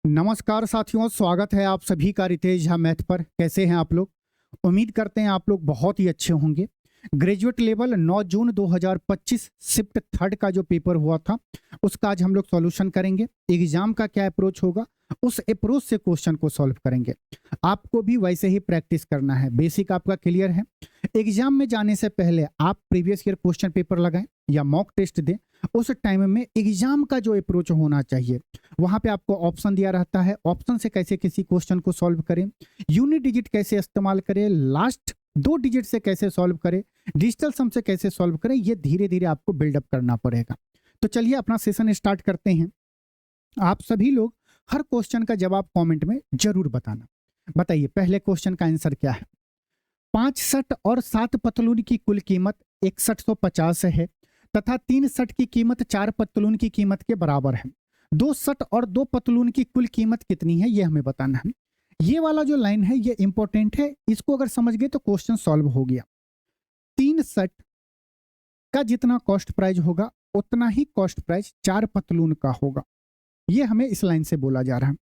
नमस्कार साथियों, स्वागत है आप सभी का रितेश झा मैथ पर। कैसे हैं आप लोग? उम्मीद करते हैं आप लोग बहुत ही अच्छे होंगे। ग्रेजुएट लेवल 9 जून 2025 शिफ्ट थर्ड का जो पेपर हुआ था उसका आज हम लोग सॉल्यूशन करेंगे। एग्जाम का क्या अप्रोच होगा उस अप्रोच से क्वेश्चन को सॉल्व करेंगे। आपको भी वैसे ही प्रैक्टिस करना है, बेसिक आपका क्लियर है। एग्जाम में जाने से पहले आप प्रीवियस ईयर क्वेश्चन पेपर लगाएं या मॉक टेस्ट दें। उस टाइम में एग्जाम का जो अप्रोच होना चाहिए वहां पे आपको ऑप्शन दिया रहता है। ऑप्शन से कैसे किसी क्वेश्चन को सॉल्व करें, यूनिट डिजिट कैसे इस्तेमाल करें, लास्ट 2 डिजिट से कैसे सॉल्व करें, डिजिटल सम से कैसे सॉल्व करें, ये धीरे धीरे आपको बिल्डअप करना पड़ेगा। तो चलिए अपना सेशन स्टार्ट करते हैं। आप सभी लोग हर क्वेश्चन का जवाब कमेंट में जरूर बताना। बताइए पहले क्वेश्चन का आंसर क्या है। 5 शर्ट और 7 पतलून की कुल कीमत 6150 है तथा 3 शर्ट की कीमत 4 पतलून की कीमत के बराबर है। 2 शर्ट और 2 पतलून की कुल कीमत कितनी है ये हमें बताना है। ये वाला जो लाइन है ये इंपॉर्टेंट है, इसको अगर समझ गए तो क्वेश्चन सॉल्व हो गया। 3 शर्ट का जितना कॉस्ट प्राइस होगा उतना ही कॉस्ट प्राइस 4 पतलून का होगा। ये हमें इस लाइन से बोला जा रहा है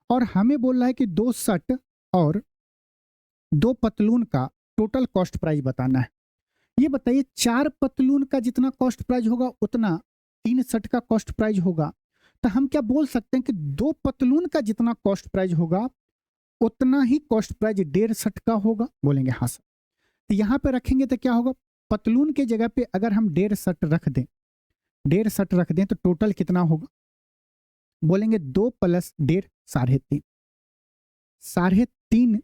और हमें बोल रहा है कि 2 शर्ट और 2 पतलून का टोटल कॉस्ट प्राइस बताना है। ये बताइए 4 पतलून का जितना कॉस्ट प्राइस होगा उतना 3 शर्ट का कॉस्ट प्राइस होगा। तो हम क्या बोल सकते हैं कि 2 पतलून का जितना कॉस्ट प्राइस होगा उतना ही कॉस्ट प्राइस 1.5 शर्ट का होगा। बोलेंगे हाँ सर। तो यहाँ पे रखेंगे तो क्या होगा, पतलून के जगह पे अगर हम 1.5 शर्ट रख दें, 1.5 शर्ट रख दें तो टोटल कितना होगा। बोलेंगे 2 + 1.5 3.5। 3.5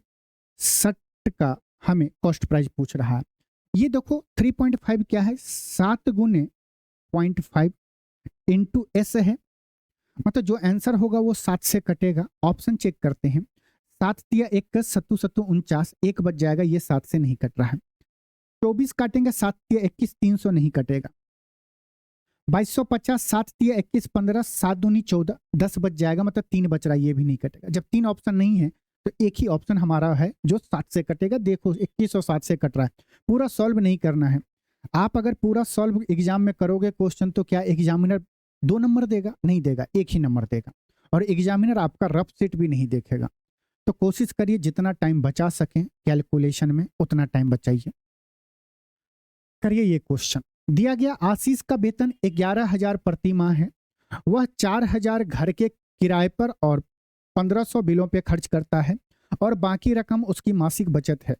शर्ट का हमें कॉस्ट प्राइस पूछ रहा है। ये देखो 3.5 क्या है, 7 × 0.5 इंटू एस है। मतलब जो आंसर होगा वो 7 से कटेगा। ऑप्शन चेक करते हैं। 7 तिया 1 7 7 49, 1 बच जाएगा, ये 7 से नहीं कट रहा है। 24 काटेंगे, 7 तिया 21, 300 नहीं कटेगा। 2250, 7 तिया 21 15, 7 दूनी 14, 10 बच जाएगा, मतलब 3 बच रहा है, ये भी नहीं कटेगा। जब 3 ऑप्शन नहीं है तो एक ही ऑप्शन हमारा है जो 7 से कटेगा। देखो 21 और 7 से कट रहा है। पूरा सॉल्व नहीं करना है। आप अगर पूरा सॉल्व एग्जाम में करोगे क्वेश्चन तो क्या एग्जामिनर 2 नंबर देगा? नहीं देगा, 1 ही नंबर देगा। और एग्जामिनर आपका रफ सीट भी नहीं देखेगा। तो कोशिश करिए जितना टाइम बचा सकें कैलकुलेशन में उतना टाइम बचाइए। करिए ये क्वेश्चन दिया गया। आशीष का वेतन 11,000 प्रति माह है। वह 4,000 घर के किराए पर और 1,500 बिलों पे खर्च करता है और बाकी रकम उसकी मासिक बचत है।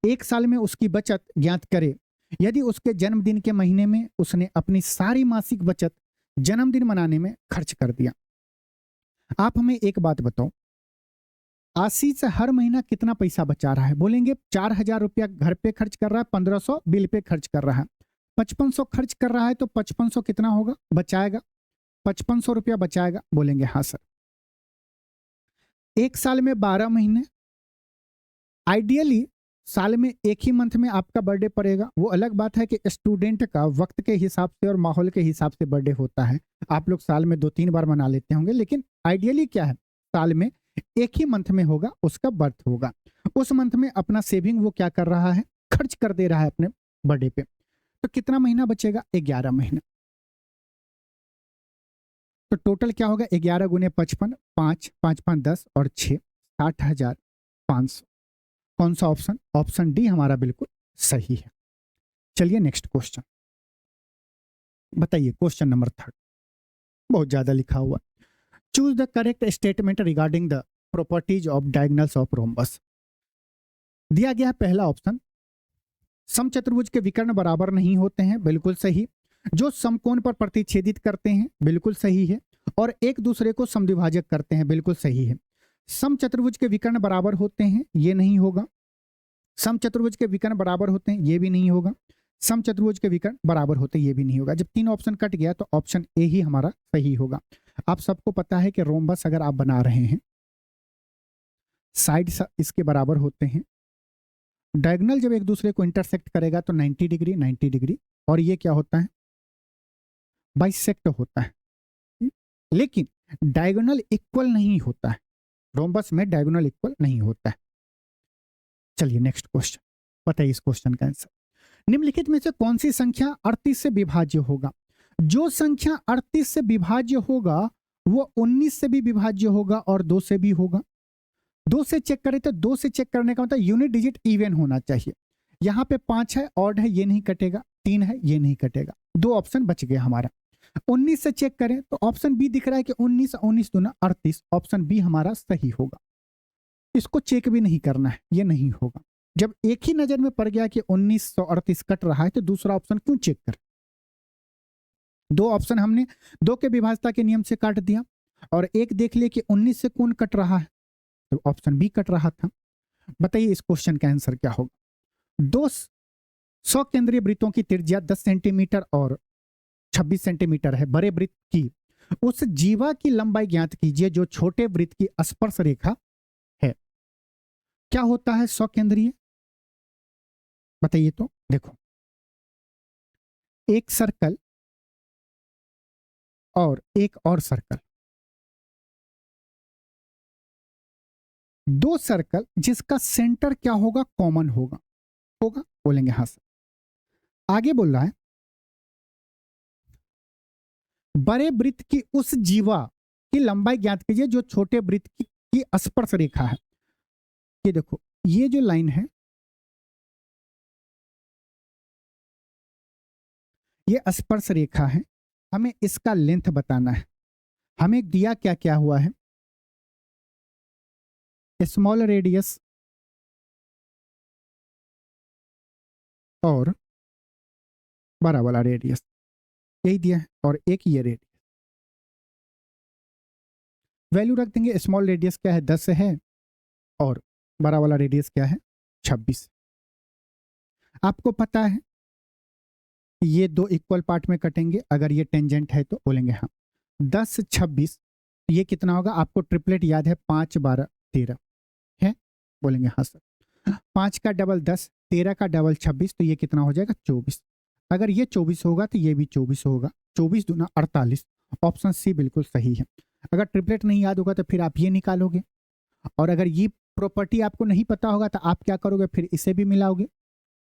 1 साल में उसकी बचत ज्ञात करे। यदि उसके जन्मदिन के महीने में उसने अपनी सारी मासिक बचत जन्मदिन मनाने में खर्च कर दिया। आप हमें एक बात बताओ, आशीष हर महीना कितना पैसा बचा रहा है? बोलेंगे 4,000 रुपया घर पे खर्च कर रहा है, 1,500 बिल पे खर्च कर रहा है, 5,500 खर्च कर रहा है, तो 5,500 कितना होगा? बचाएगा 5,500 रुपया बचाएगा। बोलेंगे हाँ सर। 1 साल में 12 महीने, आइडियली साल में एक ही मंथ में आपका बर्थडे पड़ेगा। वो अलग बात है कि स्टूडेंट का वक्त के हिसाब से और माहौल के हिसाब से बर्थडे होता है। आप लोग साल में 2-3 बार मना लेते होंगे, लेकिन आइडियली क्या है, साल में एक ही मंथ में होगा उसका बर्थ होगा। उस मंथ में अपना सेविंग वो क्या कर रहा है, खर्च कर दे रहा है अपने बर्थडे पे। तो कितना महीना बचेगा? 11 महीना। तो टोटल क्या होगा? 11 × 55, 5 5 5 10 और 6 60,500। कौन सा ऑप्शन? ऑप्शन डी हमारा बिल्कुल सही है। चलिए नेक्स्ट क्वेश्चन बताइए। क्वेश्चन नंबर 3 बहुत ज्यादा लिखा हुआ। Choose the correct statement regarding the properties of diagonals of rhombus. दिया गया है पहला ऑप्शन, समचतुर्भुज के विकर्ण बराबर नहीं होते हैं, बिल्कुल सही। जो समकोण पर प्रतिच्छेदित करते हैं, बिल्कुल सही है। और एक दूसरे को समद्विभाजक करते हैं, बिल्कुल सही है। समचतुर्भुज के विकर्ण बराबर होते हैं, ये नहीं होगा। समचतुर्भुज के विकर्ण बराबर होते हैं, ये भी नहीं होगा। समचतुर्भुज के विकर्ण बराबर होते हैं, ये भी नहीं होगा। जब 3 ऑप्शन कट गया तो ऑप्शन ए ही हमारा सही होगा। आप सबको पता है कि रोम्बस अगर आप बना रहे हैं, साइड इसके बराबर होते हैं। डायगोनल जब एक दूसरे को इंटरसेक्ट करेगा तो 90 डिग्री 90 डिग्री, और ये क्या होता है? बाइसेक्ट होता है। लेकिन डायगोनल इक्वल नहीं होता है, रोम्बस में डायगोनल इक्वल नहीं होता है। चलिए नेक्स्ट क्वेश्चन बताइए इस क्वेश्चन का आंसर। निम्नलिखित में से कौन सी संख्या 38 से विभाज्य होगा? जो संख्या 38 से विभाज्य होगा वो 19 से भी विभाज्य होगा और 2 से भी होगा। 2 से चेक करें तो 2 से चेक करने का मतलब यूनिट डिजिट इवन होना चाहिए। यहाँ पे 5 है, ऑड है, ये नहीं कटेगा, 3 है, ये नहीं कटेगा, 2 ऑप्शन बच गया हमारा। 19 से चेक करें तो ऑप्शन बी दिख रहा है कि 19 19 दूना 38, ऑप्शन बी हमारा सही होगा। इसको चेक भी नहीं करना है, ये नहीं होगा। जब एक ही नजर में पड़ गया कि 1938 कट रहा है तो दूसरा ऑप्शन क्यों चेक कर। 2 ऑप्शन हमने 2 के विभाजता के नियम से काट दिया और एक देख लिए कि 19 से कौन कट रहा है तो ऑप्शन बी कट रहा था। बताइए इस क्वेश्चन का आंसर क्या होगा। 200 केंद्रीय वृत्तों की त्रिज्या 10 सेंटीमीटर और 26 सेंटीमीटर है। बड़े वृत्त की उस जीवा की लंबाई ज्ञात कीजिए जो छोटे वृत्त की स्पर्श रेखा है। क्या होता है 100 केंद्रीय, बताइए तो। देखो, एक सर्कल और एक और सर्कल, 2 सर्कल जिसका सेंटर क्या होगा, कॉमन होगा। होगा बोलेंगे हाँ सर। आगे बोल रहा है बड़े वृत्त की उस जीवा की लंबाई ज्ञात कीजिए जो छोटे वृत्त की स्पर्श रेखा है। ये देखो, ये जो लाइन है ये स्पर्श रेखा है, हमें इसका लेंथ बताना है। हमें दिया क्या क्या हुआ है, स्मॉल रेडियस और बड़ा वाला रेडियस, यही दिया है, और एक ये रेडियस। वैल्यू रख देंगे। स्मॉल रेडियस क्या है, 10 है, और बड़ा वाला रेडियस क्या है, 26। आपको पता है ये 2 इक्वल पार्ट में कटेंगे, अगर ये टेंजेंट है तो बोलेंगे हाँ। 10 26 ये कितना होगा, आपको ट्रिपलेट याद है, 5 12 13 है, बोलेंगे हाँ सर। 5 का डबल 10, 13 का डबल 26, तो ये कितना हो जाएगा, 24। अगर ये 24 होगा तो ये भी 24 होगा, 24 दूना 48, ऑप्शन सी बिल्कुल सही है। अगर ट्रिपलेट नहीं याद होगा तो फिर आप ये निकालोगे, और अगर ये प्रॉपर्टी आपको नहीं पता होगा तो आप क्या करोगे, फिर इसे भी मिलाओगे,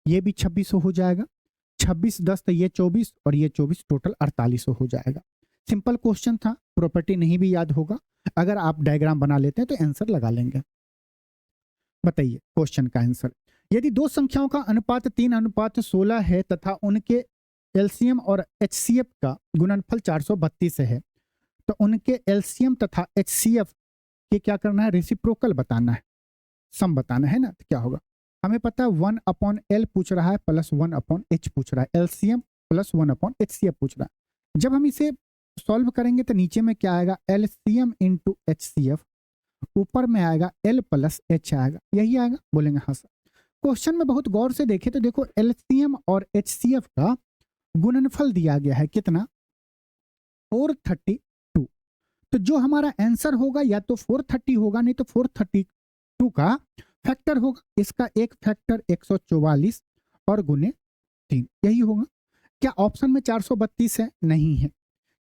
ये भी 26 हो जाएगा, 26 10 तो ये 24 और ये 24, टोटल 48 हो जाएगा। सिंपल क्वेश्चन था, प्रॉपर्टी नहीं भी याद होगा, अगर आप डायग्राम बना लेते हैं तो आंसर लगा लेंगे। बताइए क्वेश्चन का आंसर। यदि 2 संख्याओं का अनुपात 3:16 है तथा उनके एलसीएम और एचसीएफ का गुणनफल 432 है तो उनके एलसीएम तथा एचसीएफ के क्या करना है, रेसिप्रोकल बताना है, सम बताना है ना। तो क्या होगा, हमें पता है 1/L पूछ रहा है प्लस 1/H पूछ रहा है, एलसीएम प्लस 1/HCF पूछ रहा है। जब हम इसे सॉल्व करेंगे तो नीचे में क्या आएगा, एलसीएम इंटू एचसीएफ, ऊपर में आएगा L प्लस H आएगा, यही आएगा, बोलेंगे हाँ सर। क्वेश्चन में बहुत गौर से देखें तो देखो एलसीएम और एचसीएफ का गुणनफल दिया गया है कितना, 432। तो जो हमारा आंसर होगा या तो 430 होगा, नहीं तो 432 का फैक्टर होगा। इसका एक फैक्टर 144 और गुने 3, यही होगा। क्या ऑप्शन में 432 है, नहीं है।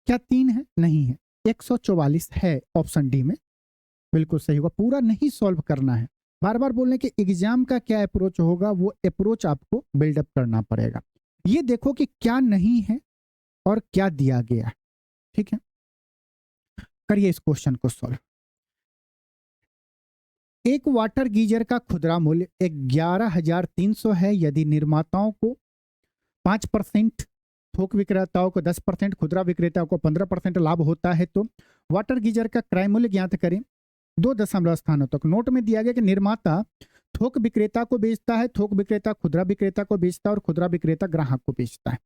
क्या 3 है, नहीं है। 144 है ऑप्शन डी में, बिल्कुल सही होगा। पूरा नहीं सॉल्व करना है, बार बार बोलने के एग्जाम का क्या अप्रोच होगा, वो अप्रोच आपको बिल्डअप करना पड़ेगा। ये देखो कि क्या नहीं है और क्या दिया गया है, ठीक है। करिए इस क्वेश्चन को सॉल्व। एक वाटर गीजर का खुदरा मूल्य 11,300 है। यदि निर्माताओं को 5%, थोक विक्रेताओं को 10%, खुदरा विक्रेताओं को 15% लाभ होता है तो वाटर गीजर का क्रय मूल्य ज्ञात करें 2 दशमलव स्थानों तक। नोट में दिया गया कि निर्माता थोक विक्रेता को बेचता है, थोक विक्रेता खुदरा विक्रेता को बेचता है और खुदरा विक्रेता ग्राहक को बेचता है।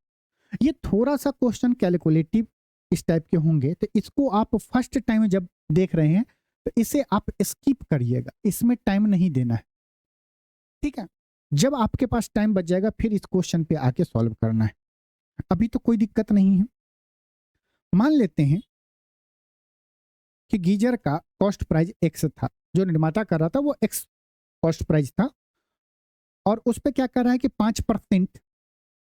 ये थोड़ा सा क्वेश्चन कैलकुलेटिव इस टाइप के होंगे, तो इसको आप फर्स्ट टाइम जब देख रहे हैं तो इसे आप स्किप करिएगा, इसमें टाइम नहीं देना है, ठीक है। जब आपके पास टाइम बच जाएगा फिर इस क्वेश्चन पे आके सॉल्व करना है, अभी तो कोई दिक्कत नहीं है। मान लेते हैं कि गीजर का कॉस्ट प्राइस एक्स था, जो निर्माता कर रहा था वो एक्स कॉस्ट प्राइस था, और उस पर क्या कर रहा है कि 5%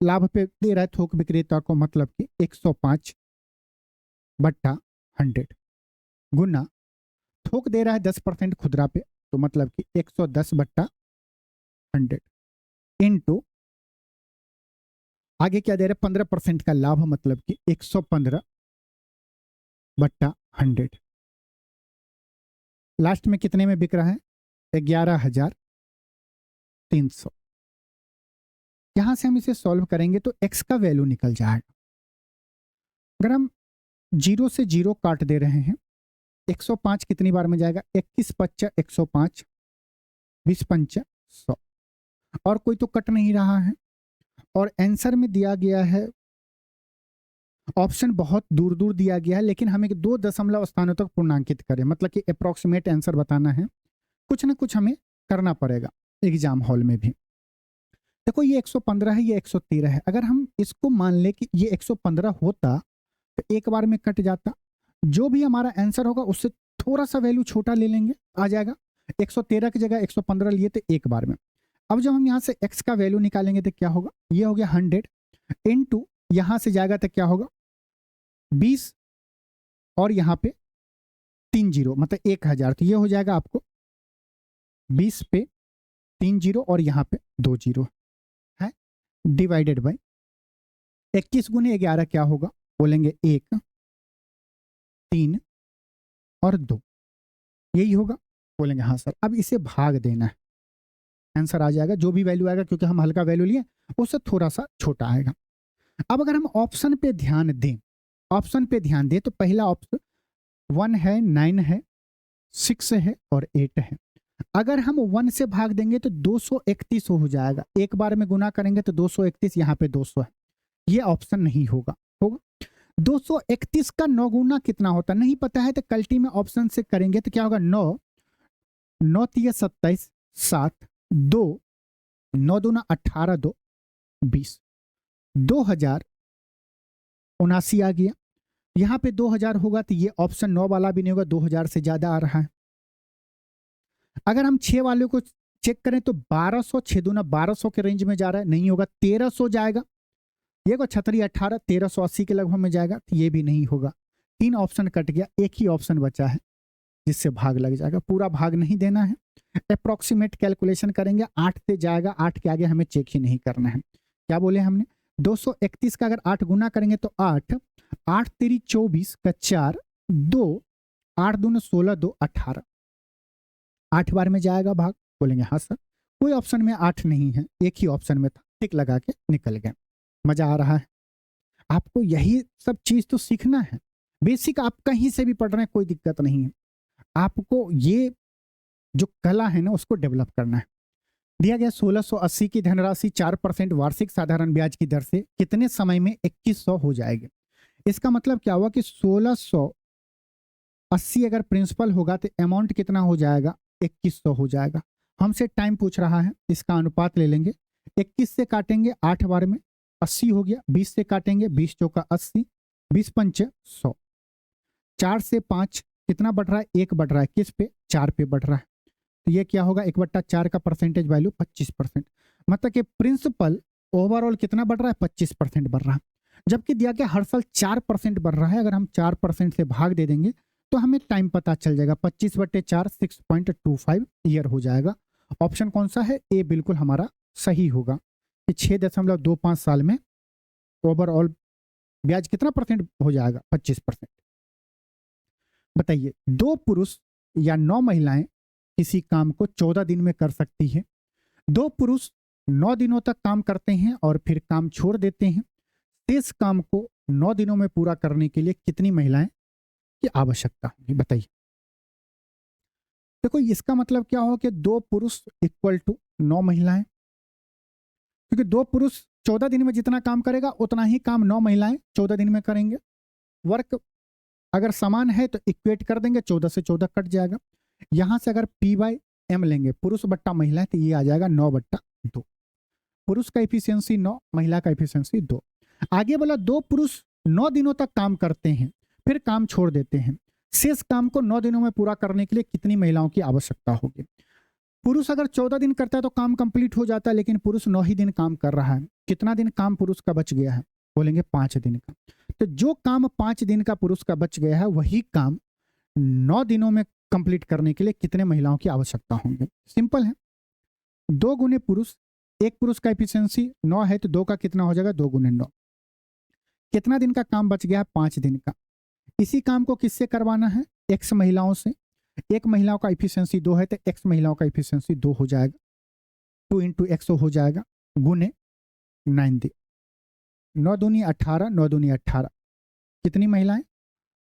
लाभ पे दे रहा है थोक विक्रेता को, मतलब कि 105/100 गुना थोक दे रहा है 10% खुदरा पे, तो मतलब कि 110/100 इंटू आगे क्या दे रहे हैं 15% का लाभ, मतलब कि 115/100 100। लास्ट में कितने में बिक रहा है? 11,300। यहां से हम इसे सॉल्व करेंगे तो x का वैल्यू निकल जाएगा। अगर हम 0 से 0 काट दे रहे हैं, 105 कितनी बार में जाएगा? 21 पच्चा 105, 20 पंचा 100, और कोई तो कट नहीं रहा है। और आंसर में दिया गया है, ऑप्शन बहुत दूर दूर दिया गया है, लेकिन हमें 2 दशमलव स्थानों तक पूर्णांकित करें, मतलब कि अप्रोक्सीमेट आंसर बताना है। कुछ ना कुछ हमें करना पड़ेगा एग्जाम हॉल में भी। देखो ये 115 है, ये 113 है। अगर हम इसको मान ले कि ये 115 होता तो एक बार में कट जाता, जो भी हमारा आंसर होगा उससे थोड़ा सा वैल्यू छोटा ले लेंगे, आ जाएगा। 113 की जगह 115 लिए थे एक बार में। अब जब हम यहाँ से x का वैल्यू निकालेंगे तो क्या होगा? ये हो गया 100 इंटू, यहाँ से जाएगा तो क्या होगा? 20 और यहाँ पे 3 जीरो, मतलब 1000। तो ये हो जाएगा आपको 20 पे 3 जीरो और यहाँ पे 2 जीरो है, डिवाइडेड बाई 21 गुने 11 क्या होगा? बोलेंगे 1, 3 और 2, यही होगा। बोलेंगे हाँ सर। अब इसे भाग देना है, आंसर आ जाएगा। जो भी वैल्यू आएगा, क्योंकि हम हल्का वैल्यू लिए, उससे थोड़ा सा छोटा आएगा। अब अगर हम ऑप्शन पे ध्यान दें, ऑप्शन पे ध्यान दें तो पहला ऑप्शन 1 है, 9 है, 6 है और 8 है। अगर हम 1 से भाग देंगे तो 231 हो जाएगा। एक बार में गुना करेंगे तो 231, यहाँ पे 200 है, ये ऑप्शन नहीं होगा। होगा 231 का 9 गुना कितना होता नहीं पता है तो कल्टी में ऑप्शन से करेंगे तो क्या होगा? 9 9 3 27, 7 2 9 दूना 18, 2 20, 2079 आ गया। यहां पे 2000 होगा तो ये ऑप्शन 9 वाला भी नहीं होगा, 2000 से ज्यादा आ रहा है। अगर हम 6 वाले को चेक करें तो 1200, 6 दूना 1200 के रेंज में जा रहा है, नहीं होगा। 1300 जाएगा, ये को 36 18, 1380 के लगभग में जाएगा, तो ये भी नहीं होगा। 3 ऑप्शन कट गया, एक ही ऑप्शन बचा है जिससे भाग लग जाएगा। पूरा भाग नहीं देना है, अप्रोक्सीमेट कैलकुलेशन करेंगे। 8 से जाएगा, 8 के आगे हमें चेक ही नहीं करना है। क्या बोले हमने? 231 का अगर 8 गुना करेंगे तो 8 8 तेरी 24 का 4 2 8 दूना 16, 2 18, 8 बार में जाएगा भाग। बोलेंगे हाँ सर। कोई ऑप्शन में 8 नहीं है, एक ही ऑप्शन में था, टिक लगा के निकल गए। मजा आ रहा है? आपको यही सब चीज तो सीखना है, बेसिक आप कहीं से भी पढ़ रहे हैं, कोई दिक्कत नहीं है। आपको ये जो कला है ना उसको डेवलप करना है। दिया गया 1680 की धनराशि 4% वार्षिक साधारण ब्याज की दर से कितने समय में 2100 हो जाएगी? इसका मतलब क्या हुआ कि 1680 अगर प्रिंसिपल होगा तो अमाउंट कितना हो जाएगा? 2100 हो जाएगा। हमसे टाइम पूछ रहा है, इसका अनुपात ले लेंगे। 21 से काटेंगे 8 बार में 80 हो गया, 20 से काटेंगे 20 चौका 80, 20 पंच 100, 4 से 5 कितना बढ़ रहा है? 1 बढ़ रहा है, किस पे? 4 पे बढ़ रहा है। तो ये क्या होगा? 1/4 का परसेंटेज वैल्यू 25%, मतलब कि प्रिंसिपल ओवरऑल कितना बढ़ रहा है? 25% बढ़ रहा है। जबकि दिया गया हर साल 4% बढ़ रहा है। अगर हम 4% से भाग दे देंगे तो हमें टाइम पता चल जाएगा। 25/4 6.25 ईयर हो जाएगा। ऑप्शन कौन सा है? ए बिल्कुल हमारा सही होगा कि 6.25 साल में ओवरऑल ब्याज कितना परसेंट हो जाएगा? 25%। बताइए, 2 पुरुष या 9 महिलाएं किसी काम को 14 दिन में कर सकती है। 2 पुरुष 9 दिनों तक काम करते हैं और फिर काम छोड़ देते हैं। इस काम को 9 दिनों में पूरा करने के लिए कितनी महिलाएं की आवश्यकता होगी? बताइए। देखो इसका मतलब क्या हो कि 2 पुरुष इक्वल टू 9 महिलाएं, क्योंकि 2 पुरुष 14 दिन में जितना काम करेगा उतना ही काम 9 महिलाएं 14 दिन में करेंगे। वर्क अगर समान है तो इक्वेट कर देंगे, 14 से 14 कट जाएगा। यहां से अगर P/M लेंगे, पुरुष बट्टा महिला, तो ये आ जाएगा 9/2। पुरुष का एफिशिएंसी 9, महिला का एफिशिएंसी 2। आगे बोला 2 पुरुष 9 दिनों तक काम करते हैं फिर काम छोड़ देते हैं। शेष काम को 9 दिनों में पूरा करने के लिए कितनी महिलाओं की आवश्यकता होगी? पुरुष अगर 14 दिन करता है तो काम कंप्लीट हो जाता है, लेकिन पुरुष 9 ही दिन काम कर रहा है। कितना दिन काम पुरुष का बच गया है? बोलेंगे 5 दिन का। तो जो काम 5 दिन का पुरुष का बच गया है वही काम 9 दिनों में कंप्लीट करने के लिए कितने महिलाओं की आवश्यकता होंगे? सिंपल है, 2 गुने पुरुष, एक पुरुष का एफिशिएंसी 9 है तो 2 का कितना हो जाएगा? 2 गुने 9। कितना दिन का काम बच गया है? 5 दिन का। इसी काम को किससे करवाना है, एक्स महिलाओं से। एक महिलाओं का इफिशियंसी 2 है तो एक्स महिलाओं का इफिशियंसी 2 हो जाएगा, 2 इंटू एक्स हो जाएगा गुने 9 दे 9 दूनी 18, 9 दूनी 18। कितनी महिलाएं,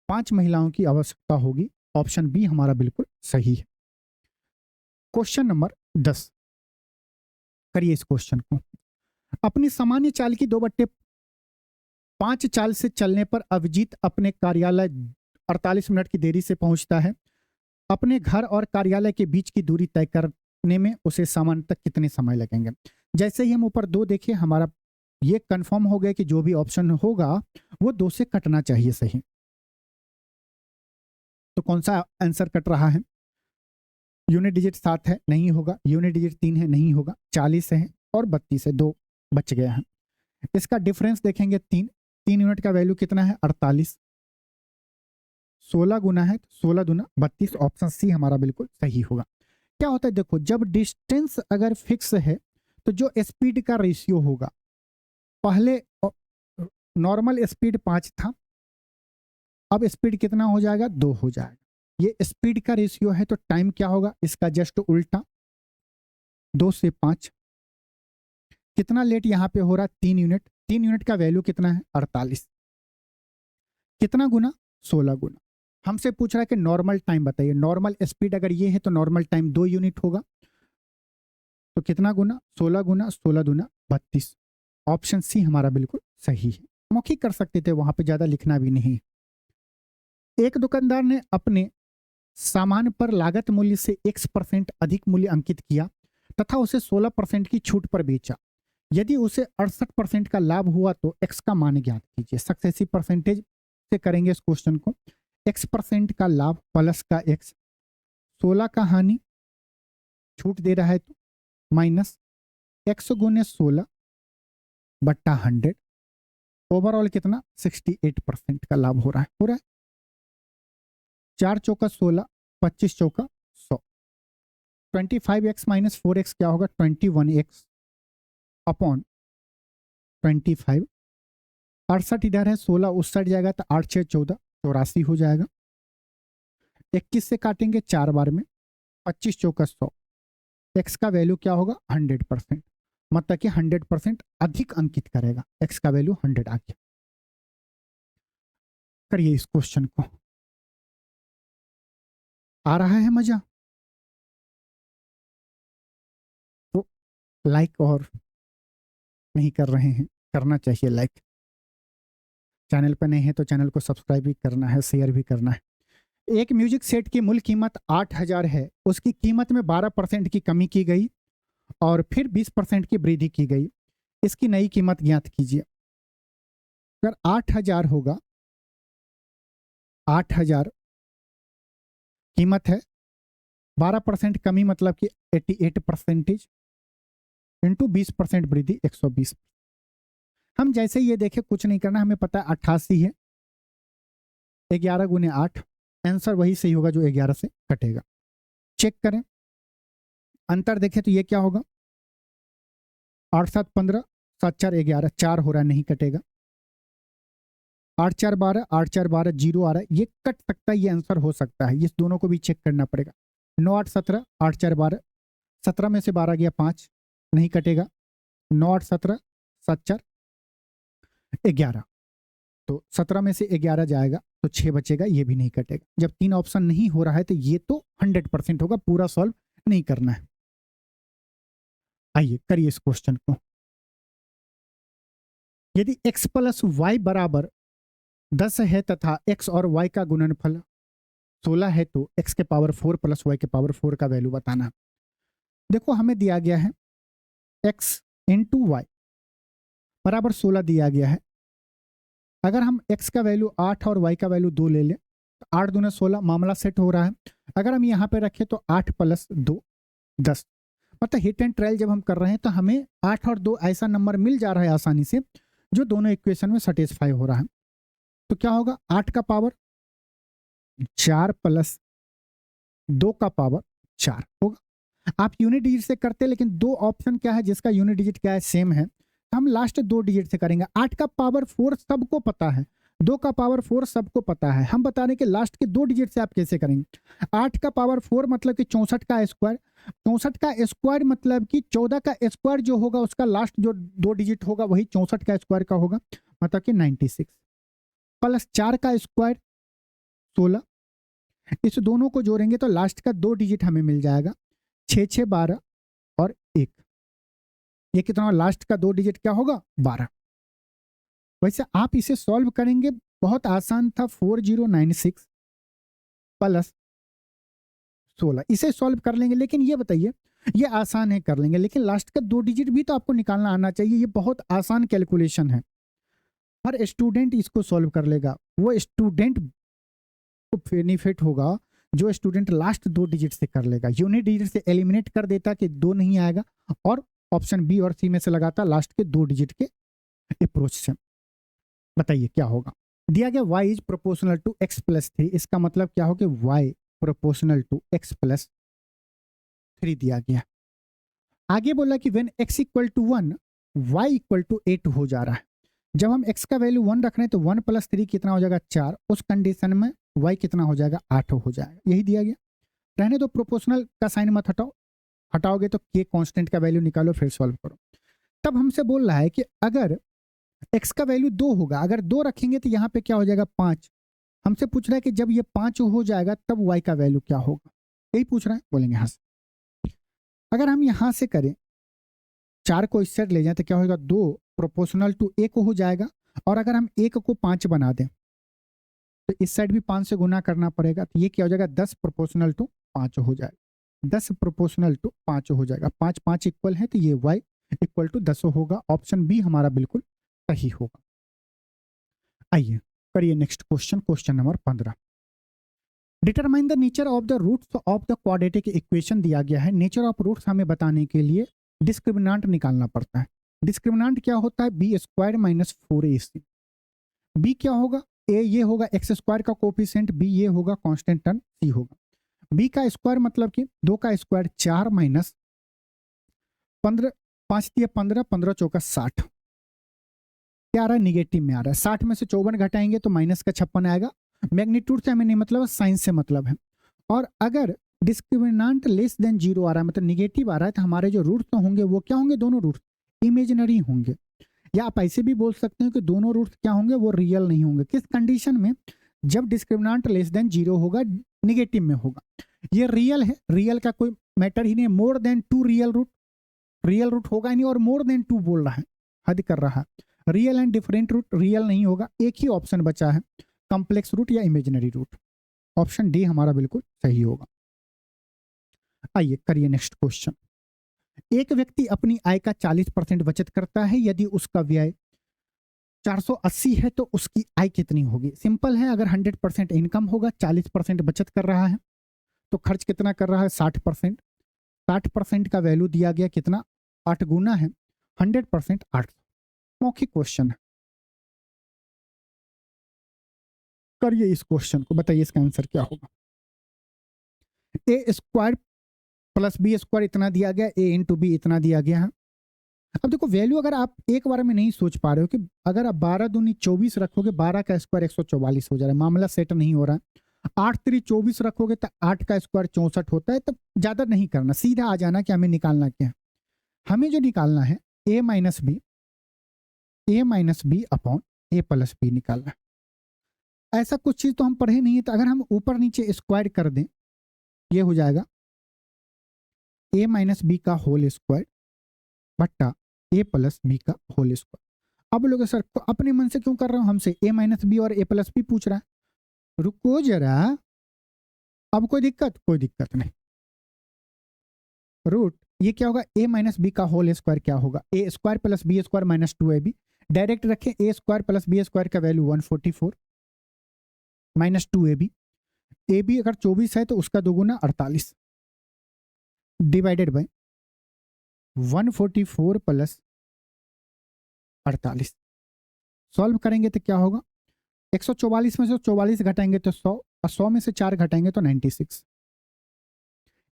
5 महिलाओं की आवश्यकता होगी। ऑप्शन बी हमारा बिल्कुल सही है। क्वेश्चन नंबर 10, करिए इस क्वेश्चन को। अपनी सामान्य चाल की 2/5 चाल से चलने पर अभिजीत अपने कार्यालय 48 मिनट की देरी से पहुंचता है। अपने घर और कार्यालय के बीच की दूरी तय करने में उसे सामान्यतः कितने समय लगेंगे। जैसे ही हम ऊपर 2 देखें, हमारा ये कंफर्म हो गया कि जो भी ऑप्शन होगा वो 2 से कटना चाहिए सही। तो कौन सा आंसर कट रहा है, यूनिट डिजिट 7 है, नहीं होगा। यूनिट डिजिट 3 है, नहीं होगा। 40 है और 32 है, 2 बच गया है। इसका डिफरेंस देखेंगे 3 यूनिट का वैल्यू कितना है 48, 16 गुना है, 16 दुना 32। ऑप्शन सी हमारा बिल्कुल सही होगा। क्या होता है देखो, जब डिस्टेंस अगर फिक्स है तो जो स्पीड का रेशियो होगा, पहले नॉर्मल स्पीड 5 था, अब स्पीड कितना हो जाएगा 2 हो जाएगा। ये स्पीड का रेशियो है तो टाइम क्या होगा इसका जस्ट उल्टा, 2 से 5। कितना लेट यहां पे हो रहा है 3 यूनिट। 3 यूनिट का वैल्यू कितना है 48। कितना गुना 16 गुना। हमसे पूछ रहा है कि नॉर्मल टाइम बताइए। नॉर्मल स्पीड अगर ये है तो नॉर्मल टाइम 2 यूनिट होगा, तो कितना गुना 16 गुना 16 दुना 32। ऑप्शन सी हमारा बिल्कुल सही है। मौखिक कर सकते थे, वहां पे ज्यादा लिखना भी नहीं। एक दुकानदार ने अपने सामान पर लागत मूल्य से x% अधिक मूल्य अंकित किया तथा उसे 16% की छूट पर बेचा। यदि उसे 68% का लाभ हुआ तो x का मान ज्ञात कीजिए। सक्सेसिव परसेंटेज से करेंगे इस क्वेश्चन को। x% का लाभ प्लस का x, 16 का हानि, छूट दे रहा है तो माइनस x गुने 16 बट्टा 100। ओवरऑल कितना 68% का लाभ हो रहा है। 4 चौका 16, 25 चौका 100। 25x माइनस 4x क्या होगा 21x अपॉन 25। 68 इधर है, 16 उस साइड जाएगा तो 8 6 14 84 हो जाएगा। 21 से काटेंगे 4 बार में, 25 चौका 100। x का वैल्यू क्या होगा 100%, मतलब कि 100% अधिक अंकित करेगा। x का वैल्यू 100 आ गया। करिए इस क्वेश्चन को। आ रहा है मजा तो लाइक और नहीं कर रहे हैं, करना चाहिए लाइक। चैनल पर नए हैं तो चैनल को सब्सक्राइब भी करना है, शेयर भी करना है। एक म्यूजिक सेट की मूल कीमत 8000 है, उसकी कीमत में 12% की कमी की गई और फिर 20% की वृद्धि की गई। इसकी नई कीमत ज्ञात कीजिए। अगर 8000 होगा, 8000 कीमत है, 12% कमी मतलब कि 88% इंटू 20% वृद्धि 120। हम जैसे ये देखें कुछ नहीं करना, हमें पता है 88 है, 11 गुने 8। आंसर वही सही होगा जो 11 से कटेगा। चेक करें, अंतर देखें तो ये क्या होगा 8 7 15, 7 4 11, 4 हो रहा है, नहीं कटेगा। 8 4 12, 8 4 12 0 आ रहा है, ये कट सकता है, ये आंसर हो सकता है। ये दोनों को भी चेक करना पड़ेगा। 9 8 17, 8 4 12, 17 में से 12 गया 5, नहीं कटेगा। 9 8 17, 7 4 11, तो 17 में से 11 जाएगा तो 6 बचेगा, ये भी नहीं कटेगा। जब 3 ऑप्शन नहीं हो रहा है तो ये तो 100% होगा, पूरा सॉल्व नहीं करना है। आइए करिए इस क्वेश्चन को। यदि x प्लस वाई बराबर 10 है तथा x और y का गुणनफल 16 है तो x के पावर 4 प्लस y के पावर 4 का वैल्यू बताना। देखो हमें दिया गया है x इंटू वाई बराबर 16 दिया गया है। अगर हम x का वैल्यू 8 और y का वैल्यू 2 ले लें तो 8 दूना 16, मामला सेट हो रहा है। अगर हम यहाँ पे रखें तो 8 प्लस 2 10, मतलब हिट एंड ट्रायल जब हम कर रहे हैं तो हमें 8 और 2 ऐसा नंबर मिल जा रहा है आसानी से जो दोनों इक्वेशन में सेटिस्फाई हो रहा है। तो क्या होगा 8 का पावर 4 प्लस 2 का पावर 4 होगा। आप यूनिट डिजिट से करते हैं, लेकिन 2 ऑप्शन क्या है जिसका यूनिट डिजिट क्या है सेम है, हम लास्ट 2 डिजिट से करेंगे। 8 का पावर 4 सबको पता है, 2 का पावर 4 सबको पता है, हम बता रहे हैं कि लास्ट के 2 डिजिट से आप कैसे करेंगे। 8 का पावर 4 मतलब कि 64 का स्क्वायर, 64 का स्क्वायर मतलब कि 14 का स्क्वायर जो होगा उसका लास्ट जो 2 डिजिट होगा वही 64 का स्क्वायर का होगा, मतलब कि 96 प्लस 4 का स्क्वायर 16। इस दोनों को जोड़ेंगे तो लास्ट का 2 डिजिट हमें मिल जाएगा 6 6 12 और 1। ये कितना, लास्ट का 2 डिजिट क्या होगा 12। वैसे आप इसे सॉल्व करेंगे, बहुत आसान था, 4096 प्लस 16 इसे सॉल्व कर लेंगे। लेकिन ये बताइए, ये आसान है कर लेंगे, लेकिन लास्ट का 2 डिजिट भी तो आपको निकालना आना चाहिए। ये बहुत आसान कैलकुलेशन है, हर स्टूडेंट इसको सॉल्व कर लेगा। वो स्टूडेंट को बेनिफिट होगा जो स्टूडेंट लास्ट 2 डिजिट से कर लेगा, यूनिट डिजिट से एलिमिनेट कर देता कि 2 नहीं आएगा और ऑप्शन बी और सी में से लगाता लास्ट के 2 डिजिट के अप्रोच से। बताइए क्या होगा। दिया गया y is proportional to x plus 3, इसका मतलब क्या हो कि y proportional to x plus 3 दिया गया। आगे बोला कि when x equal to 1 y equal to 8 हो जा रहा है। जब हम x का वैल्यू 1 रख रहे हैं तो 1 प्लस 3 कितना हो जाएगा 4, उस कंडीशन में y कितना हो जाएगा 8 हो जाएगा, यही दिया गया। रहने दो, प्रोपोर्शनल का साइन मत हटाओ, हटाओगे तो k कांस्टेंट का वैल्यू निकालो फिर सॉल्व करो। तब हमसे बोल रहा है कि अगर x का वैल्यू 2 होगा, अगर 2 रखेंगे तो यहाँ पे क्या हो जाएगा 5। हमसे पूछ रहा है कि जब ये 5 हो जाएगा तब y का वैल्यू क्या होगा, यही पूछ रहा है। बोलेंगे यहाँ से, अगर हम यहाँ से करें 4 को इस साइड ले जाए तो क्या होगा 2 प्रोपोर्शनल टू 1 हो जाएगा, और अगर हम 1 को 5 बना दें तो इस साइड भी 5 से गुना करना पड़ेगा, तो ये क्या हो जाएगा 10 प्रोपोर्शनल टू 5 हो जाएगा, 10 प्रोपोर्शनल टू 5 हो जाएगा। 5 5 इक्वल है तो ये y इक्वल टू 10 होगा, ऑप्शन बी हमारा बिल्कुल सही होगा। आइए करिए next question, question number 15। Determine the nature of the roots of the quadratic equation दिया गया है। नेचर ऑफ रूट्स हमें बताने के लिए डिस्क्रिमिनांट निकालना पड़ता है। डिस्क्रिमिनांट क्या होता है, B square minus 4ac। B क्या होगा, ए ये होगा एक्स स्क्वायर का कोफिशिएंट, बी ये होगा कांस्टेंट टर्म, सी होगा। बी का स्क्वायर मतलब कि 2 का स्क्वायर 4 माइनस 15, 5 दिए 15, 15 चौका 60, क्या आ रहा है निगेटिव में आ रहा है। 60 में से 54 घटाएंगे तो माइनस का 56 आएगा। मैग्नीट्यूड से हमें नहीं मतलब, साइंस से मतलब है। और अगर डिस्क्रिमिनांट लेस देन 0 आ रहा है, मतलब निगेटिव आ रहा है, तो हमारे जो रूट्स होंगे वो क्या होंगे, दोनों रूट्स इमेजिनरी होंगे। या आप ऐसे भी बोल सकते हो कि दोनों रूट्स क्या होंगे, वो रियल नहीं होंगे। किस कंडीशन में, जब डिस्क्रिमिनांट लेस देन 0 होगा, निगेटिव में होगा। ये रियल है, रियल का कोई मैटर ही नहीं। मोर देन 2 रियल रूट होगा ही नहीं, और मोर देन 2 बोल रहा है, हद कर रहा है। Real and different root real नहीं होगा, एक ही ऑप्शन बचा है, कॉम्प्लेक्स रूट या इमेजिनरी रूट। ऑप्शन डी हमारा बिल्कुल सही होगा। आइए करिए नेक्स्ट क्वेश्चन। एक व्यक्ति अपनी आय का 40% बचत करता है, यदि उसका व्यय 480 है तो उसकी आय कितनी होगी। सिंपल है, अगर 100% इनकम होगा, 40% बचत कर रहा है, तो खर्च कितना कर रहा है 60%। 60% का वैल्यू दिया गया कितना, 8 गुना है 100% 800। मौखिक क्वेश्चन है, करिए इस क्वेश्चन को, बताइए इसका आंसर क्या होगा। A square plus B square इतना दिया गया, ए इंटू बी इतना दिया गया है। अब देखो वैल्यू अगर आप एक बार में नहीं सोच पा रहे हो कि अगर आप 12 दूनी 24 रखोगे, 12 का स्क्वायर 144 हो जा रहा है, मामला सेट नहीं हो रहा है। 8 3 24 रखोगे तो 8 का स्क्वायर 64 होता है। तब ज्यादा नहीं करना, सीधा आ जाना कि हमें निकालना क्या है। हमें जो निकालना है ए माइनस बी अपॉन ए प्लस बी निकालना है। ऐसा कुछ चीज तो हम पढ़े नहीं है, तो अगर हम ऊपर नीचे स्क्वायर कर दें, ये हो जाएगा ए माइनस बी का होल स्क्वायर बट्टा ए प्लस बी का होल स्क्वायर। अब लोग सर तो अपने मन से क्यों कर रहा हूं, हमसे ए माइनस बी और ए प्लस बी पूछ रहा है। रुको जरा, अब कोई दिक्कत नहीं। रूट ये क्या होगा, ए माइनस बी का होल स्क्वायर क्या होगा, A square plus B square minus 2ab। Direct रखें, A square plus B square का value 144 minus 2ab। A B अगर 24 है तो उसका दोगुना 48 डिवाइडेड बाय 144 प्लस 48। सॉल्व करेंगे तो क्या होगा, 144 में से 44 घटाएंगे तो 100, और 100 में से 4 घटाएंगे तो 96।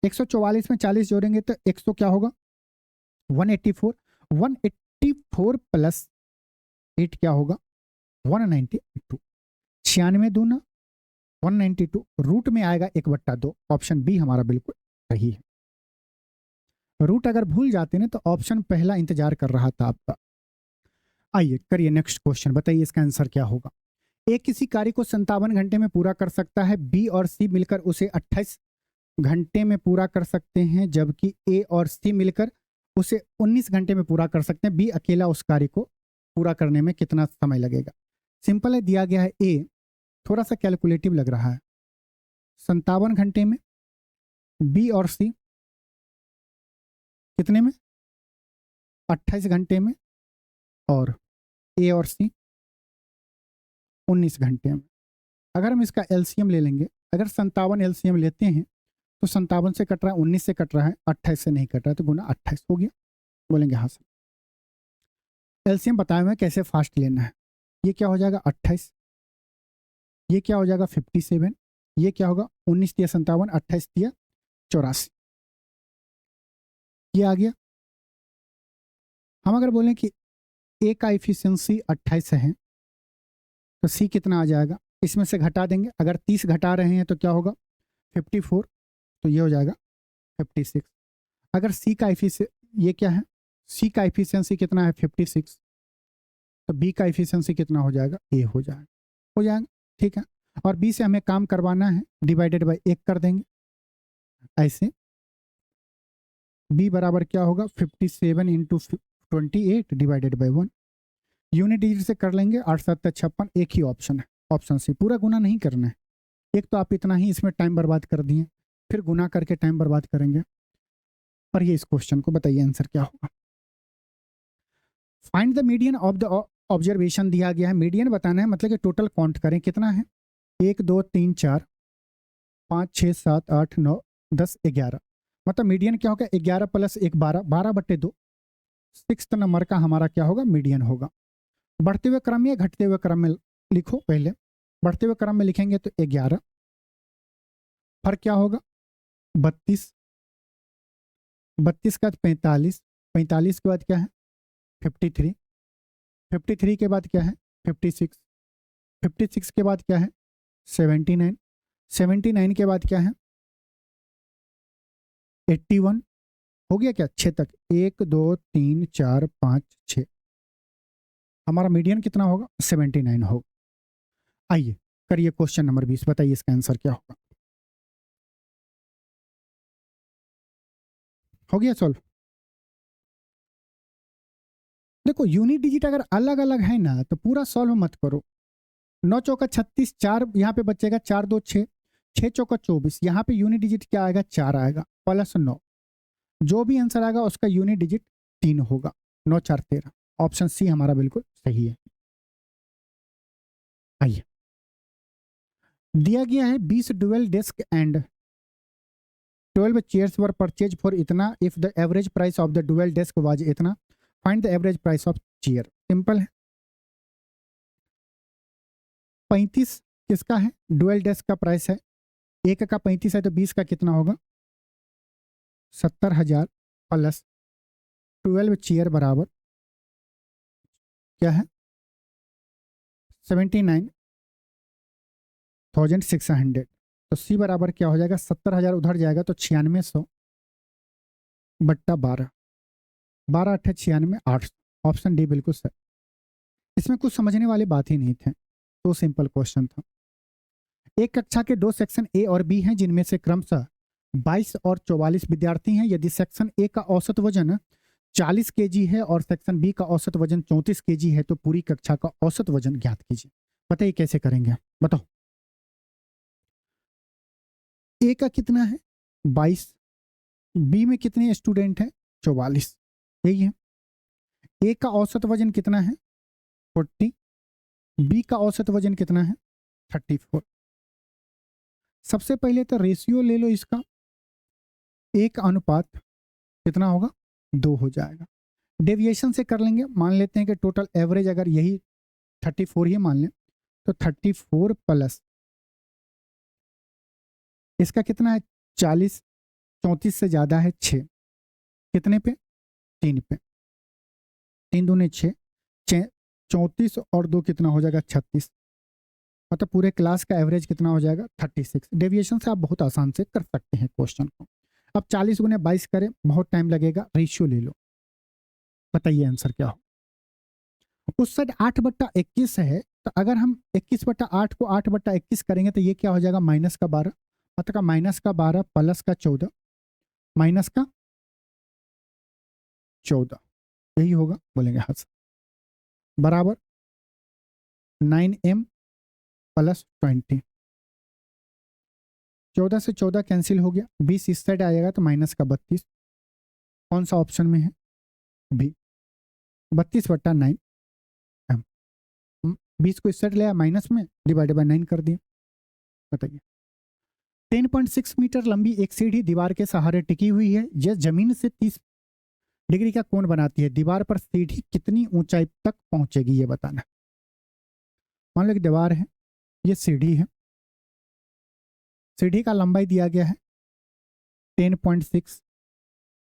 144 में 40 जोड़ेंगे तो 100 क्या होगा 184। 184 प्लस 8 क्या होगा 192। 96 दूना 192, रूट में आएगा 1/2। ऑप्शन बी हमारा बिल्कुल सही है। रूट अगर भूल जाते ना तो ऑप्शन पहला इंतजार कर रहा था आपका। आइए करिए नेक्स्ट क्वेश्चन, बताइए इसका आंसर क्या होगा। ए किसी कार्य को 57 घंटे में पूरा कर सकता है, बी और सी मिलकर उसे 28 घंटे में पूरा कर सकते हैं, जबकि ए और सी मिलकर उसे 19 घंटे में पूरा कर सकते हैं। बी अकेला उस कार्य को पूरा करने में कितना समय लगेगा। सिंपल है, दिया गया है ए, थोड़ा सा कैलकुलेटिव लग रहा है, 57 घंटे में, बी और सी कितने में, 28 घंटे में, और ए और सी 19 घंटे में। अगर हम इसका एलसीएम ले लेंगे, अगर 57 एलसीएम लेते हैं तो 57 से कट रहा है, 19 से कट रहा है, 28 से नहीं कट रहा है, तो गुना 28 हो गया। बोलेंगे हाँ सर। एलसीएम बताया हुआ है कैसे फास्ट लेना है। ये क्या हो जाएगा 28, ये क्या हो जाएगा 57, ये क्या होगा 19 दिया 57, 28 दिया 84, ये आ गया। हम अगर बोलें कि ए का इफिशियंसी 28 है तो सी कितना आ जाएगा, इसमें से घटा देंगे। अगर 30 घटा रहे हैं तो क्या होगा 54, तो ये हो जाएगा 56। अगर सी का ये क्या है, सी का इफिशियंसी कितना है 56, तो बी का इफिशियंसी कितना हो जाएगा, ए हो जाएगा, हो जाएगा। ठीक है, और बी से हमें काम करवाना है, डिवाइडेड बाय 1 कर देंगे। ऐसे बी बराबर क्या होगा 57 into 28 divided by 1। Unit digit से कर लेंगे, 8 7 56, एक ही ऑप्शन है, ऑप्शन सी। पूरा गुना नहीं करना है, एक तो आप इतना ही इसमें टाइम बर्बाद कर दिए, फिर गुना करके टाइम बर्बाद करेंगे। पर ये इस क्वेश्चन को बताइए आंसर क्या होगा। Find the median of the observation दिया गया है, मीडियन बताना है, मतलब कि टोटल काउंट करें कितना है, 1 2 3 4 5 6 7 8 9 10 11, मतलब मीडियन क्या होगा 11 प्लस 1 12, 12/2। 6th नंबर का हमारा क्या होगा, मीडियन होगा। बढ़ते हुए क्रम में या घटते हुए क्रम में लिखो पहले। बढ़ते हुए क्रम में लिखेंगे तो 11, फर्क क्या होगा 32, 32 के बाद 45, 45 के बाद क्या है 53, 53 के बाद क्या है 56, 56 के बाद क्या है 79, 79 के बाद क्या है 81। हो गया क्या 6 तक, 1 2 3 4 5 6, हमारा मीडियन कितना होगा 79 होगा। आइए करिए क्वेश्चन नंबर 20, बताइए इसका आंसर क्या होगा। हो गया सॉल्व। देखो यूनिट डिजिट अगर अलग अलग है ना तो पूरा सॉल्व मत करो। 9 चौका 36, 4 यहाँ पे बचेगा, 4 2 6, 6 चौका 24, यहाँ पे यूनिट डिजिट क्या आएगा 4 आएगा, प्लस 9, जो भी आंसर आएगा उसका यूनिट डिजिट 3 होगा। 9 4 13, ऑप्शन सी हमारा बिल्कुल सही है। आइए दिया गया है 20 dual desk and 12 chairs were purchase for इतना, if the average price of the dual desk was इतना, find the average price of chair. Simple है, 35 किसका है, डुअल डेस्क का प्राइस है, एक का 35 है तो 20 का कितना होगा 70,000 प्लस 12 चेयर बराबर क्या है 79,600। तो सी बराबर क्या हो जाएगा 70,000 उधर जाएगा तो 9600 बट्टा 12, 12 8 96 800, ऑप्शन डी बिल्कुल सर। इसमें कुछ समझने वाली बात ही नहीं थे, तो सिंपल क्वेश्चन था। एक कक्षा के 2 सेक्शन ए और बी हैं जिनमें से क्रमशः 22 और 44 विद्यार्थी हैं। यदि सेक्शन ए का औसत वजन 40 केजी है और सेक्शन बी का औसत वजन 34 केजी है तो पूरी कक्षा का औसत वजन ज्ञात कीजिए। बताइए कैसे करेंगे, बताओ। ए का कितना है 22, बी में कितने स्टूडेंट हैं 44, यही है। ए का औसत वजन कितना है 40, बी का औसत वजन कितना है 34। सबसे पहले तो रेशियो ले लो इसका, एक अनुपात कितना होगा 2 हो जाएगा। डेविएशन से कर लेंगे, मान लेते हैं कि टोटल एवरेज अगर यही 34 ही मान लें तो 34 प्लस इसका कितना है 40, 34 से ज़्यादा है 6, कितने पे 3 पे, 3 दूने 6, 34 और 2 कितना हो जाएगा 36, मतलब पूरे क्लास का एवरेज कितना हो जाएगा 36। डेविएशन से आप बहुत आसान से कर सकते हैं क्वेश्चन को। अब 40 गुने 22 करें, बहुत टाइम लगेगा, रेशियो ले लो, बताइए आंसर क्या हो। उस साइड 8/21 है, तो अगर हम 21/8 को 8/21 करेंगे तो ये क्या हो जाएगा -12, मतलब -12 प्लस का 14 माइनस का 14, यही होगा, बोलेंगे हाँ सर, बराबर 9m + 20। 14 से 14 कैंसिल हो गया, 20 इस साइड आएगा तो -32। कौन सा ऑप्शन में है, बी, 32/9 m। 20 को इस साइड ले आया माइनस में, डिवाइडेड बाय 9 कर दिया, बताइए। 10.6 मीटर लंबी एक सीढ़ी दीवार के सहारे टिकी हुई है। यह जमीन से 30 डिग्री का कोण बनाती है। दीवार पर सीढ़ी कितनी ऊंचाई तक पहुंचेगी, ये बताना। मान लो कि दीवार है, ये सीढ़ी है, सीढ़ी का लंबाई दिया गया है 10.6,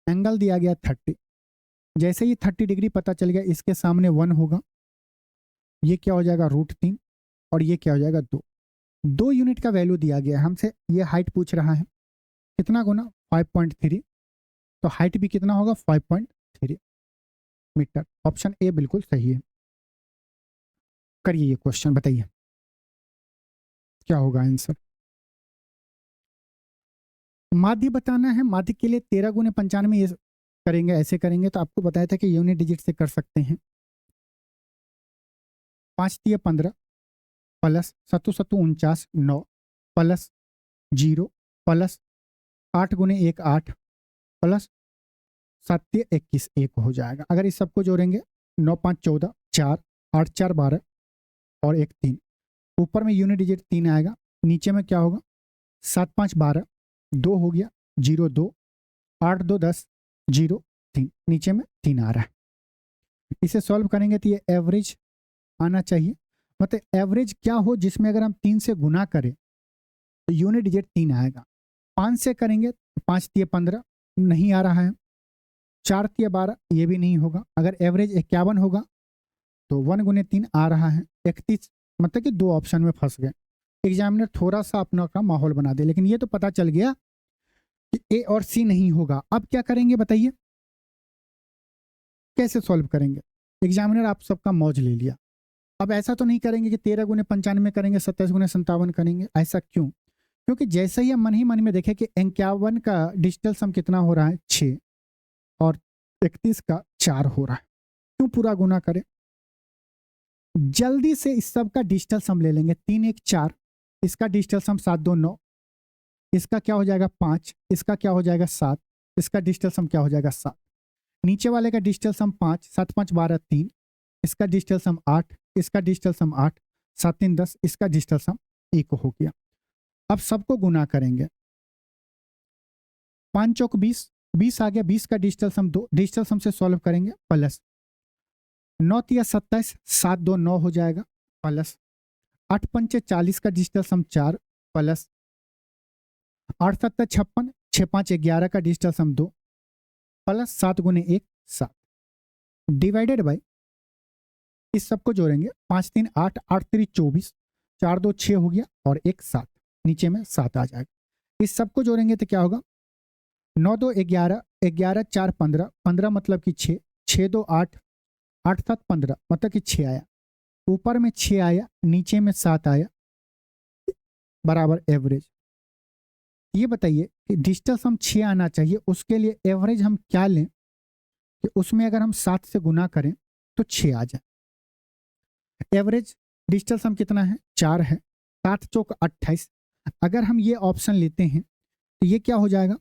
एंगल दिया गया 30। जैसे ही 30 डिग्री पता चल गया, इसके सामने 1 होगा, ये क्या हो जाएगा √3, और ये क्या हो जाएगा 2 यूनिट का वैल्यू दिया गया है हमसे। ये हाइट पूछ रहा है, कितना गुना 5.3, तो हाइट भी कितना होगा 5.3 मीटर। ऑप्शन ए बिल्कुल सही है। करिए ये क्वेश्चन, बताइए क्या होगा आंसर। माध्य बताना है। माध्य के लिए 13 गुने 95 ये करेंगे, ऐसे करेंगे तो आपको बताया था कि यूनिट डिजिट से कर सकते हैं। 5 × 15 प्लस 7 × 7 49, 9 प्लस 0 प्लस 8 गुने 1 8 प्लस 7 × 21 1 हो जाएगा। अगर इस सबको जोड़ेंगे 9 × 5 14, 4 8 × 4 12 और 1 3, ऊपर में यूनिट डिजिट 3 आएगा, नीचे में क्या होगा 7 × 5 12, 2 हो गया 0 2, 8 2 10 0 3, नीचे में 3 आ रहा है। इसे सॉल्व करेंगे तो ये एवरेज आना चाहिए। मतलब एवरेज क्या हो जिसमें अगर हम 3 से गुना करें तो यूनिट डिजिट 3 आएगा। 5 से करेंगे तो 5 × 15 नहीं आ रहा है, 4 × 12 ये भी नहीं होगा। अगर एवरेज 51 होगा तो 1 × 3 आ रहा है 31, मतलब कि 2 ऑप्शन में फंस गए। एग्जामिनर थोड़ा सा अपना का माहौल बना दे, लेकिन ये तो पता चल गया कि ए और सी नहीं होगा। अब क्या करेंगे बताइए, कैसे सॉल्व करेंगे। एग्जामिनर आप सबका मौज ले लिया। अब ऐसा तो नहीं करेंगे कि 13 गुने 95 करेंगे, 27 गुने 57 करेंगे, ऐसा क्यों? क्योंकि जैसे ही हम मन ही मन में देखें कि 51 का डिजिटल सम कितना हो रहा है 6 और 31 का 4 हो रहा है, क्यों पूरा गुना करें। जल्दी से इस सब का डिजिटल सम ले लेंगे। 3 1 4, इसका डिजिटल सम 7 2 9, इसका क्या हो जाएगा 5, इसका क्या हो जाएगा 7, इसका डिजिटल सम क्या हो जाएगा 7। नीचे वाले का डिजिटल सम 5, 7 5 12 3, इसका डिजिटल सम 8, इसका डिजिटल सम 8, 7 3 10, इसका डिजिटल सम 1 हो गया। अब सबको गुना करेंगे, 5 चौक 20, 20 आ गया, 20 का डिजिटल सम 2, डिजिटल सम से सॉल्व करेंगे प्लस 9 × 27, 7 2 9 हो जाएगा, प्लस 8 5 40 का डिजिटल सम 4, प्लस 8 7 56, 6 5 11 का डिजिटल सम 2, प्लस 7 गुने 1 7, डिवाइडेड बाय, इस सबको जोड़ेंगे 5 3 8, 8 3 24, 4 2 6 हो गया और 1 7, नीचे में 7 आ जाएगा। इस सबको जोड़ेंगे तो क्या होगा 9 2 11, 11 4 15, 15 मतलब कि 6, 6 2 8, 8 7 15 मतलब कि 6 आया, ऊपर में 6 आया, नीचे में 7 आया, बराबर एवरेज। ये बताइए कि डिजिटल सम 6 आना चाहिए, उसके लिए एवरेज हम क्या लें कि उसमें अगर हम 7 से गुना करें तो 6 आ जाए। एवरेज डिजिटल सम कितना है 4 है, 7 चौक 28, अगर हम ये ऑप्शन लेते हैं तो ये क्या हो जाएगा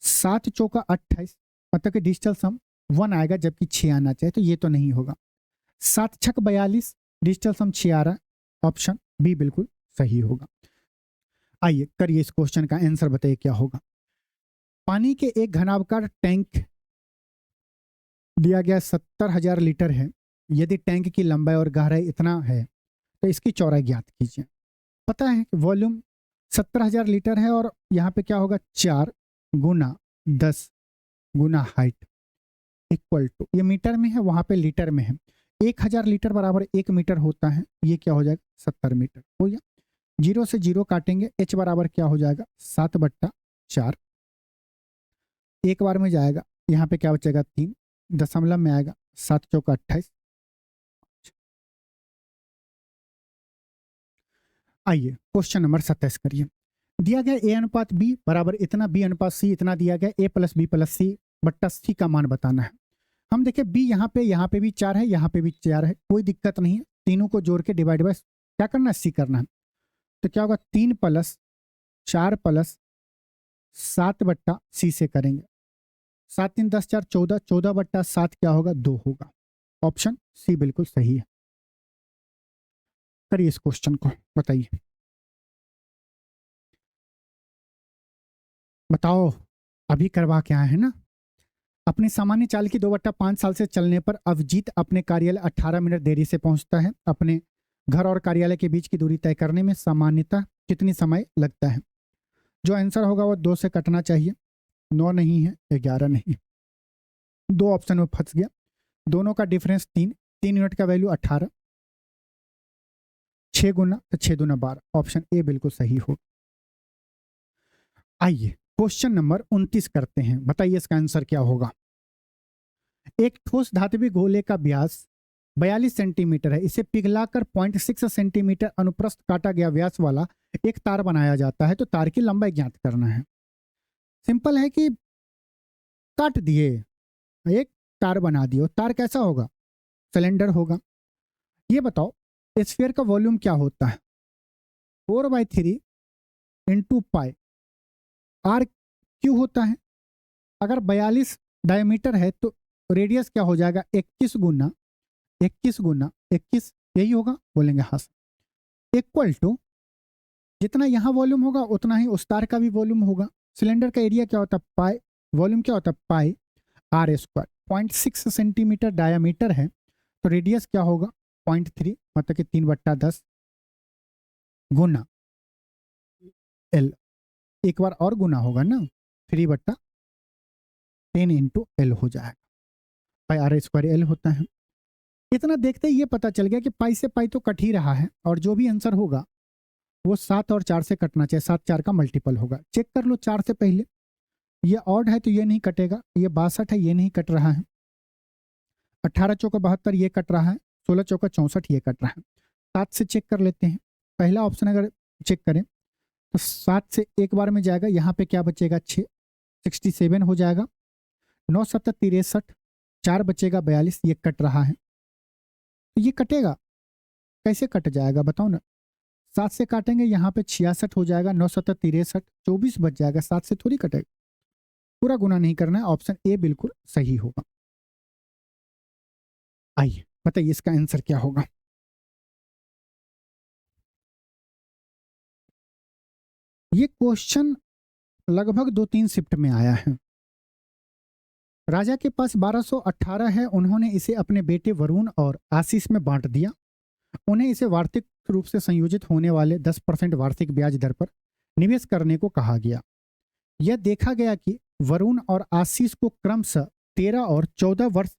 7 चौका 28, मतलब कि डिजिटल सम 1 आएगा जबकि 6 आना चाहिए, तो ये तो नहीं होगा। 7 छक 42, डिजिटल सम 6 आ रहा है, ऑप्शन बी बिल्कुल सही होगा। आइए करिए इस क्वेश्चन का आंसर, बताइए क्या होगा। पानी के एक घनाभकार टैंक दिया गया 70,000 लीटर है। यदि टैंक की लंबाई और गहराई इतना है तो इसकी चौड़ाई ज्ञात कीजिए। पता है कि वॉल्यूम 70,000 लीटर है और यहाँ पे क्या होगा 4 गुना 10 गुना हाइट इक्वल टू, ये मीटर में है, वहाँ पे लीटर में है। 1000 लीटर बराबर 1 मीटर होता है, ये क्या हो जाएगा 70 मीटर हो गया। 0 से 0 काटेंगे, h बराबर क्या हो जाएगा 7/4, एक बार में जाएगा, यहाँ पे क्या बचेगा 3, दशमलव में आएगा 7 चौका 28। आइए क्वेश्चन नंबर 27 करिए। दिया गया a अनुपात b बराबर इतना, b अनुपात c इतना दिया गया, a प्लस बी प्लस सी बट्टा c का मान बताना है। हम देखें b यहाँ पे भी 4 है, यहाँ पे भी 4 है, कोई दिक्कत नहीं है, तीनों को जोड़ के डिवाइड बाय क्या करना है c करना है। तो क्या होगा 3 + 4 + 7/c से करेंगे, 7 3 10 4 14, 14/7 क्या होगा 2 होगा। ऑप्शन सी बिल्कुल सही है। करिए इस क्वेश्चन को, बताइए, बताओ अभी करवा क्या है ना। अपनी सामान्य चाल की 2/5 साल से चलने पर अभिजीत अपने कार्यालय 18 मिनट देरी से पहुंचता है। अपने घर और कार्यालय के बीच की दूरी तय करने में सामान्यतः कितनी समय लगता है। जो आंसर होगा वो 2 से कटना चाहिए, 9 नहीं है, 11 नहीं, 2 ऑप्शन में फंस गया। दोनों का डिफरेंस 3 यूनिट का वैल्यू 18, 6 गुना तो 6 दूना 12, ऑप्शन ए बिल्कुल सही हो। आइए क्वेश्चन नंबर 29 करते हैं, बताइए इसका आंसर क्या होगा। एक ठोस धातु गोले का व्यास 42 सेंटीमीटर है, इसे पिघलाकर 0.6 सेंटीमीटर अनुप्रस्थ काटा गया व्यास वाला एक तार बनाया जाता है, तो तार की लंबाई ज्ञात करना है। सिंपल है कि काट दिए, एक तार बना दियो, तार कैसा होगा सिलेंडर होगा। ये बताओ स्फीयर का वॉल्यूम क्या होता है 4/3 × पाई आर क्यू होता है। अगर 42 डायमीटर है तो रेडियस क्या हो जाएगा 21 गुना 21, यही होगा, बोलेंगे हाँ सर। इक्वल टू जितना यहाँ वॉल्यूम होगा उतना ही उस तार का भी वॉल्यूम होगा। सिलेंडर का एरिया क्या होता है पाई, वॉल्यूम क्या होता है पाई r²। 0.6 सेंटीमीटर डायामीटर है तो रेडियस क्या होगा 0.3, मतलब कि 3/10 गुना l, एक बार और गुना होगा ना 3/10 × l हो जाएगा, पाई r² l होता है। इतना देखते ही ये पता चल गया कि पाई से पाई तो कट ही रहा है, और जो भी आंसर होगा वो 7 और 4 से कटना चाहिए, 7 4 का मल्टीपल होगा। चेक कर लो 4 से पहले, ये ऑड है तो ये नहीं कटेगा, ये 62 है ये नहीं कट रहा है, 18 चौका 72 ये कट रहा है, 16 चौका 64 ये कट रहा है। 7 से चेक कर लेते हैं, पहला ऑप्शन अगर चेक करें तो 7 से एक बार में जाएगा, यहाँ पे क्या बचेगा 6, 67 हो जाएगा, 9 7 63, 4 बचेगा 42, ये कट रहा है, तो ये कटेगा, कैसे कट जाएगा बताओ ना। 7 से काटेंगे यहाँ पे 66 हो जाएगा, 9 7 63, 24 बच जाएगा, 7 से थोड़ी कटेगा, पूरा गुना नहीं करना है, ऑप्शन ए बिल्कुल सही होगा। आइए बताइए इसका आंसर क्या होगा। ये क्वेश्चन लगभग 2-3 शिफ्ट में आया है। राजा के पास 1218 है, उन्होंने इसे अपने बेटे वरुण और आशीष में बांट दिया। उन्हें इसे वार्षिक रूप से संयोजित होने वाले 10% वार्षिक ब्याज दर पर निवेश करने को कहा गया। यह देखा गया कि वरुण और आशीष को क्रमशः 13 और 14 वर्ष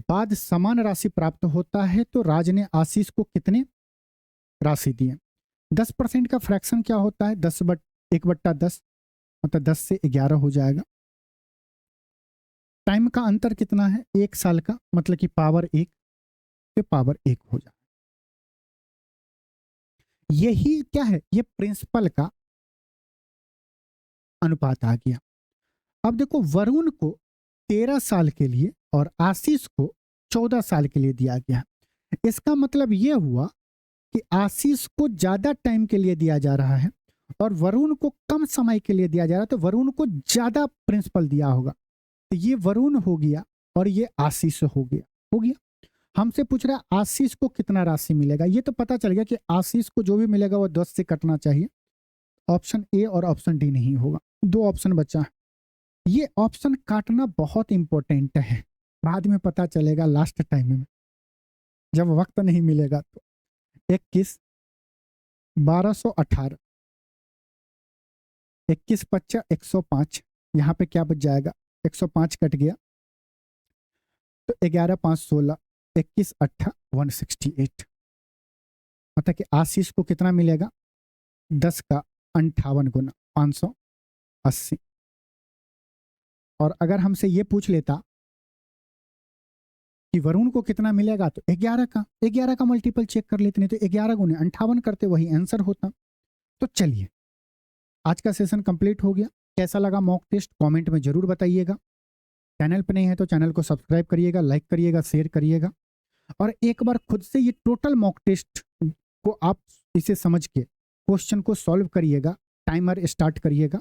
बाद समान राशि प्राप्त होता है, तो राज ने आशीष को कितने राशि दिए। 10% का फ्रैक्शन क्या होता है 1/10, मतलब 10 से 11 हो जाएगा। टाइम का अंतर कितना है 1 साल का, मतलब कि पावर 1 पे पावर 1 हो जाएगा। यही क्या है, ये प्रिंसिपल का अनुपात आ गया। अब देखो वरुण को 13 साल के लिए और आशीष को 14 साल के लिए दिया गया। इसका मतलब ये हुआ कि आशीष को ज्यादा टाइम के लिए दिया जा रहा है और वरुण को कम समय के लिए दिया जा रहा है, तो वरुण को ज्यादा प्रिंसिपल दिया होगा। तो ये वरुण हो गया और ये आशीष हो गया। हमसे पूछ रहा है आशीष को कितना राशि मिलेगा, ये तो पता चल गया कि आशीष को जो भी मिलेगा वो 10 से कटना चाहिए, ऑप्शन ए और ऑप्शन डी नहीं होगा। 2 ऑप्शन बचा है, ये ऑप्शन काटना बहुत इंपॉर्टेंट है, बाद में पता चलेगा लास्ट टाइम में जब वक्त नहीं मिलेगा। तो 21 1218, 21 25 105, यहाँ पे क्या बच जाएगा 105 कट गया तो 11 5 16, 21 8 168, मतलब कि आशीष को कितना मिलेगा, 10 का 58 गुना 580। और अगर हमसे ये पूछ लेता कि वरुण को कितना मिलेगा, तो 11 का मल्टीपल चेक कर लेते, नहीं तो 11 गुने 58 करते, वही आंसर होता। तो चलिए, आज का सेशन कंप्लीट हो गया। कैसा लगा मॉक टेस्ट कमेंट में जरूर बताइएगा। चैनल पर नहीं है तो चैनल को सब्सक्राइब करिएगा, लाइक करिएगा, शेयर करिएगा, और एक बार खुद से ये टोटल मॉक टेस्ट को आप इसे समझ के क्वेश्चन को सॉल्व करिएगा। टाइमर स्टार्ट करिएगा,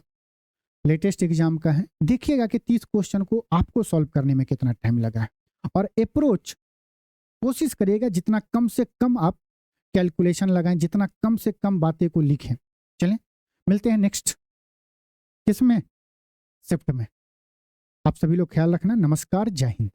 लेटेस्ट एग्जाम का है, देखिएगा कि 30 क्वेश्चन को आपको सॉल्व करने में कितना टाइम लगा है। और अप्रोच कोशिश करिएगा जितना कम से कम आप कैलकुलेशन लगाएं, जितना कम से कम बातें को लिखें। चलें, मिलते हैं नेक्स्ट किस में, शिफ्ट में। आप सभी लोग ख्याल रखना। नमस्कार, जय हिंद।